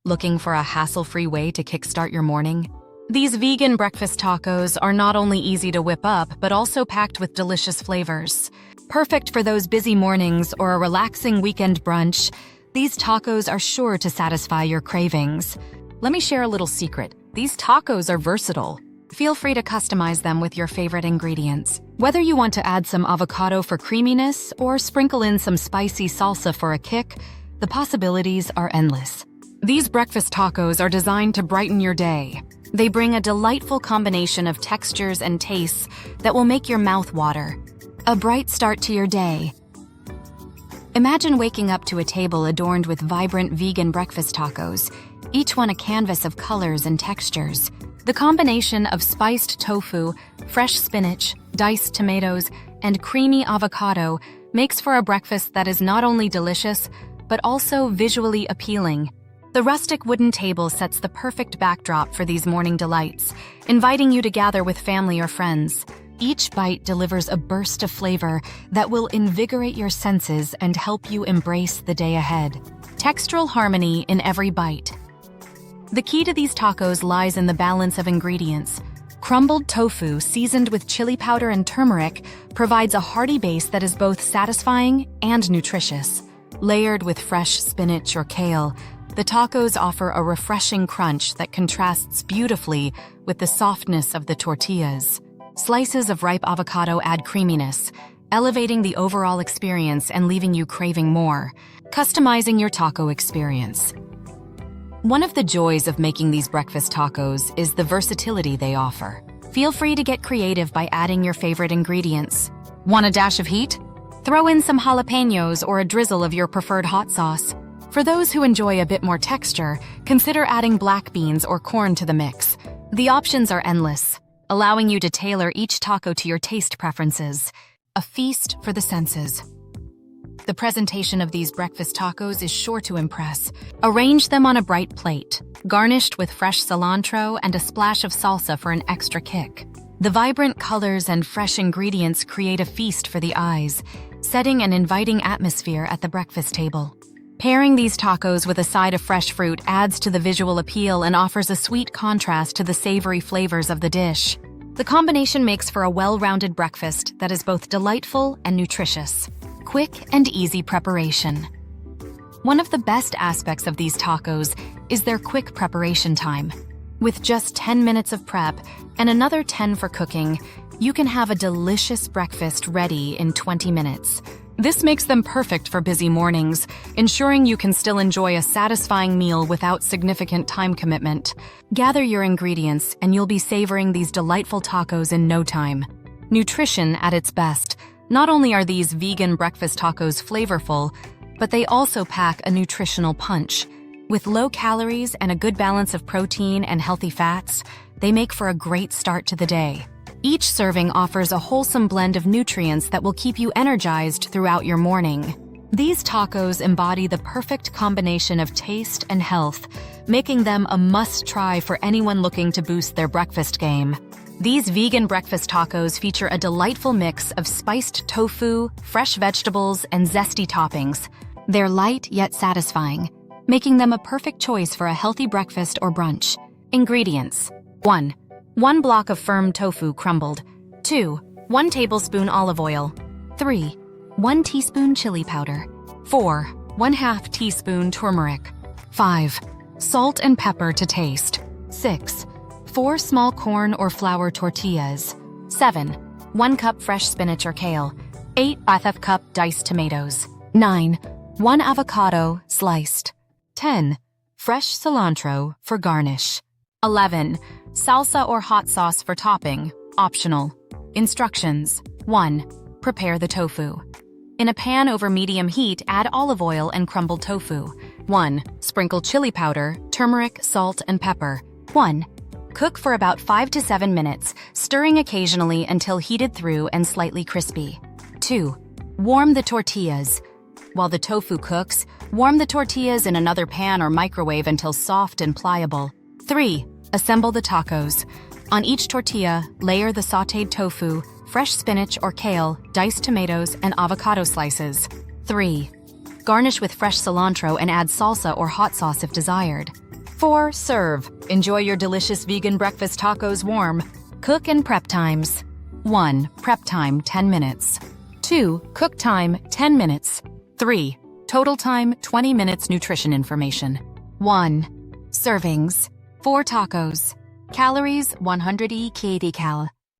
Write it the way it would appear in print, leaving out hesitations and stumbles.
Looking for a hassle-free way to kickstart your morning? These vegan breakfast tacos are not only easy to whip up, but also packed with delicious flavors. Perfect for those busy mornings or a relaxing weekend brunch, these tacos are sure to satisfy your cravings. Let me share a little secret. These tacos are versatile. Feel free to customize them with your favorite ingredients. Whether you want to add some avocado for creaminess or sprinkle in some spicy salsa for a kick, the possibilities are endless. These breakfast tacos are designed to brighten your day. They bring a delightful combination of textures and tastes that will make your mouth water. A bright start to your day. Imagine waking up to a table adorned with vibrant vegan breakfast tacos, each one a canvas of colors and textures. The combination of spiced tofu, fresh spinach, diced tomatoes, and creamy avocado makes for a breakfast that is not only delicious, but also visually appealing. The rustic wooden table sets the perfect backdrop for these morning delights, inviting you to gather with family or friends. Each bite delivers a burst of flavor that will invigorate your senses and help you embrace the day ahead. Textural harmony in every bite. The key to these tacos lies in the balance of ingredients. Crumbled tofu seasoned with chili powder and turmeric provides a hearty base that is both satisfying and nutritious. Layered with fresh spinach or kale, the tacos offer a refreshing crunch that contrasts beautifully with the softness of the tortillas. Slices of ripe avocado add creaminess, elevating the overall experience and leaving you craving more. Customizing your taco experience. One of the joys of making these breakfast tacos is the versatility they offer. Feel free to get creative by adding your favorite ingredients. Want a dash of heat? Throw in some jalapenos or a drizzle of your preferred hot sauce. For those who enjoy a bit more texture, consider adding black beans or corn to the mix. The options are endless, allowing you to tailor each taco to your taste preferences. A feast for the senses. The presentation of these breakfast tacos is sure to impress. Arrange them on a bright plate, garnished with fresh cilantro and a splash of salsa for an extra kick. The vibrant colors and fresh ingredients create a feast for the eyes, setting an inviting atmosphere at the breakfast table. Pairing these tacos with a side of fresh fruit adds to the visual appeal and offers a sweet contrast to the savory flavors of the dish. The combination makes for a well-rounded breakfast that is both delightful and nutritious. Quick and easy preparation. One of the best aspects of these tacos is their quick preparation time. With just 10 minutes of prep and another 10 for cooking, you can have a delicious breakfast ready in 20 minutes. This makes them perfect for busy mornings, ensuring you can still enjoy a satisfying meal without significant time commitment. Gather your ingredients and you'll be savoring these delightful tacos in no time. Nutrition at its best. Not only are these vegan breakfast tacos flavorful, but they also pack a nutritional punch. With low calories and a good balance of protein and healthy fats, they make for a great start to the day. Each serving offers a wholesome blend of nutrients that will keep you energized throughout your morning. These tacos embody the perfect combination of taste and health, making them a must-try for anyone looking to boost their breakfast game. These vegan breakfast tacos feature a delightful mix of spiced tofu, fresh vegetables, and zesty toppings. They're light yet satisfying, making them a perfect choice for a healthy breakfast or brunch. Ingredients. 1 block of firm tofu crumbled. 2. 1 tablespoon olive oil. 3. 1 teaspoon chili powder. 4. 1/2 teaspoon turmeric. 5. Salt and pepper to taste. 6. 4 small corn or flour tortillas. 7. 1 cup fresh spinach or kale. 8 1/2 cup diced tomatoes. 9. 1 avocado sliced. 10. Fresh cilantro for garnish. 11. Salsa or hot sauce for topping, optional. Instructions. 1. Prepare the tofu. In a pan over medium heat, add olive oil and crumbled tofu. 1. Sprinkle chili powder, turmeric, salt, and pepper. 1. Cook for about 5 to 7 minutes, stirring occasionally until heated through and slightly crispy. 2. Warm the tortillas. While the tofu cooks, warm the tortillas in another pan or microwave until soft and pliable. 3. Assemble the tacos. On each tortilla, layer the sautéed tofu, fresh spinach or kale, diced tomatoes, and avocado slices. 3. Garnish with fresh cilantro and add salsa or hot sauce if desired. 4. Serve. Enjoy your delicious vegan breakfast tacos warm. Cook and prep times. 1. Prep time 10 minutes. 2. Cook time 10 minutes. 3. Total time 20 minutes. Nutrition information. 1. Servings. 4 tacos. Calories 100 kcal.